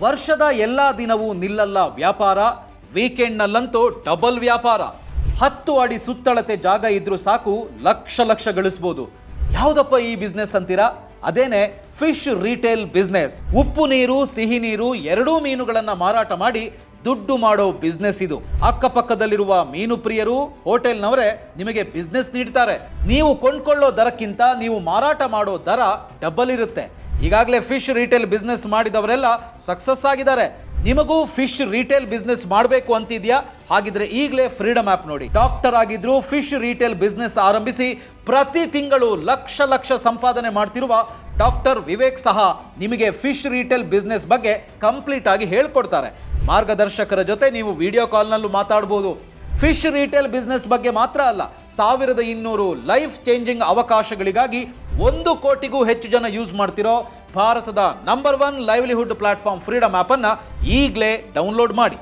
ವರ್ಷದ ಎಲ್ಲಾ ದಿನವೂ ನಿಲ್ಲಲ್ಲ ವ್ಯಾಪಾರ, ವೀಕೆಂಡ್ನಲ್ಲಂತೂ ಡಬಲ್ ವ್ಯಾಪಾರ. 10 ಅಡಿ ಸುತ್ತಳತೆ ಜಾಗ ಇದ್ರೂ ಸಾಕು, ಲಕ್ಷ ಗಳಿಸ್ಬೋದು. ಯಾವುದಪ್ಪ ಈ ಬಿಸ್ನೆಸ್ ಅಂತೀರಾ? ಅದೇನೆ ಫಿಶ್ ರಿಟೇಲ್ ಬಿಸ್ನೆಸ್. ಉಪ್ಪು ನೀರು, ಸಿಹಿ ನೀರು ಎರಡೂ ಮೀನುಗಳನ್ನ ಮಾರಾಟ ಮಾಡಿ ದುಡ್ಡು ಮಾಡೋ ಬಿಸ್ನೆಸ್ ಇದು. ಅಕ್ಕಪಕ್ಕದಲ್ಲಿರುವ ಮೀನು ಪ್ರಿಯರು, ಹೋಟೆಲ್ನವರೇ ನಿಮಗೆ ಬಿಸ್ನೆಸ್ ನೀಡ್ತಾರೆ. ನೀವು ಕೊಂಡ್ಕೊಳ್ಳೋ ದರಕ್ಕಿಂತ ನೀವು ಮಾರಾಟ ಮಾಡೋ ದರ ಡಬಲ್ ಇರುತ್ತೆ. ಈಗಾಗಲೇ ಫಿಶ್ ರಿಟೇಲ್ ಬಿಸ್ನೆಸ್ ಮಾಡಿದವರೆಲ್ಲ ಸಕ್ಸಸ್ ಆಗಿದ್ದಾರೆ. ನಿಮಗೂ ಫಿಶ್ ರಿಟೇಲ್ ಬಿಸ್ನೆಸ್ ಮಾಡಬೇಕು ಅಂತಿದ್ಯಾ? ಹಾಗಿದ್ರೆ ಈಗಲೇ ಫ್ರೀಡಮ್ ಆ್ಯಪ್ ನೋಡಿ. ಡಾಕ್ಟರ್ ಆಗಿದ್ರು ಫಿಶ್ ರಿಟೇಲ್ ಬಿಸ್ನೆಸ್ ಆರಂಭಿಸಿ ಪ್ರತಿ ತಿಂಗಳು ಲಕ್ಷ ಸಂಪಾದನೆ ಮಾಡ್ತಿರುವ ಡಾಕ್ಟರ್ ವಿವೇಕ್ ಸಹ ನಿಮಗೆ ಫಿಶ್ ರಿಟೇಲ್ ಬಿಸ್ನೆಸ್ ಬಗ್ಗೆ ಕಂಪ್ಲೀಟ್ ಆಗಿ ಹೇಳ್ಕೊಡ್ತಾರೆ. ಮಾರ್ಗದರ್ಶಕರ ಜೊತೆ ನೀವು ವಿಡಿಯೋ ಕಾಲ್ನಲ್ಲೂ ಮಾತಾಡಬಹುದು. ಫಿಶ್ ರಿಟೇಲ್ ಬಿಸ್ನೆಸ್ ಬಗ್ಗೆ ಮಾತ್ರ ಅಲ್ಲ, 1200 ಲೈಫ್ ಚೇಂಜಿಂಗ್ ಅವಕಾಶಗಳಿಗಾಗಿ 1 ಕೋಟಿಗೂ ಹೆಚ್ಚು ಜನ ಯೂಸ್ ಮಾಡ್ತಿರೋ ಭಾರತದ number 1 livelihood platform freedom app ಅನ್ನು ಈಗಲೇ ಡೌನ್ಲೋಡ್ ಮಾಡಿ.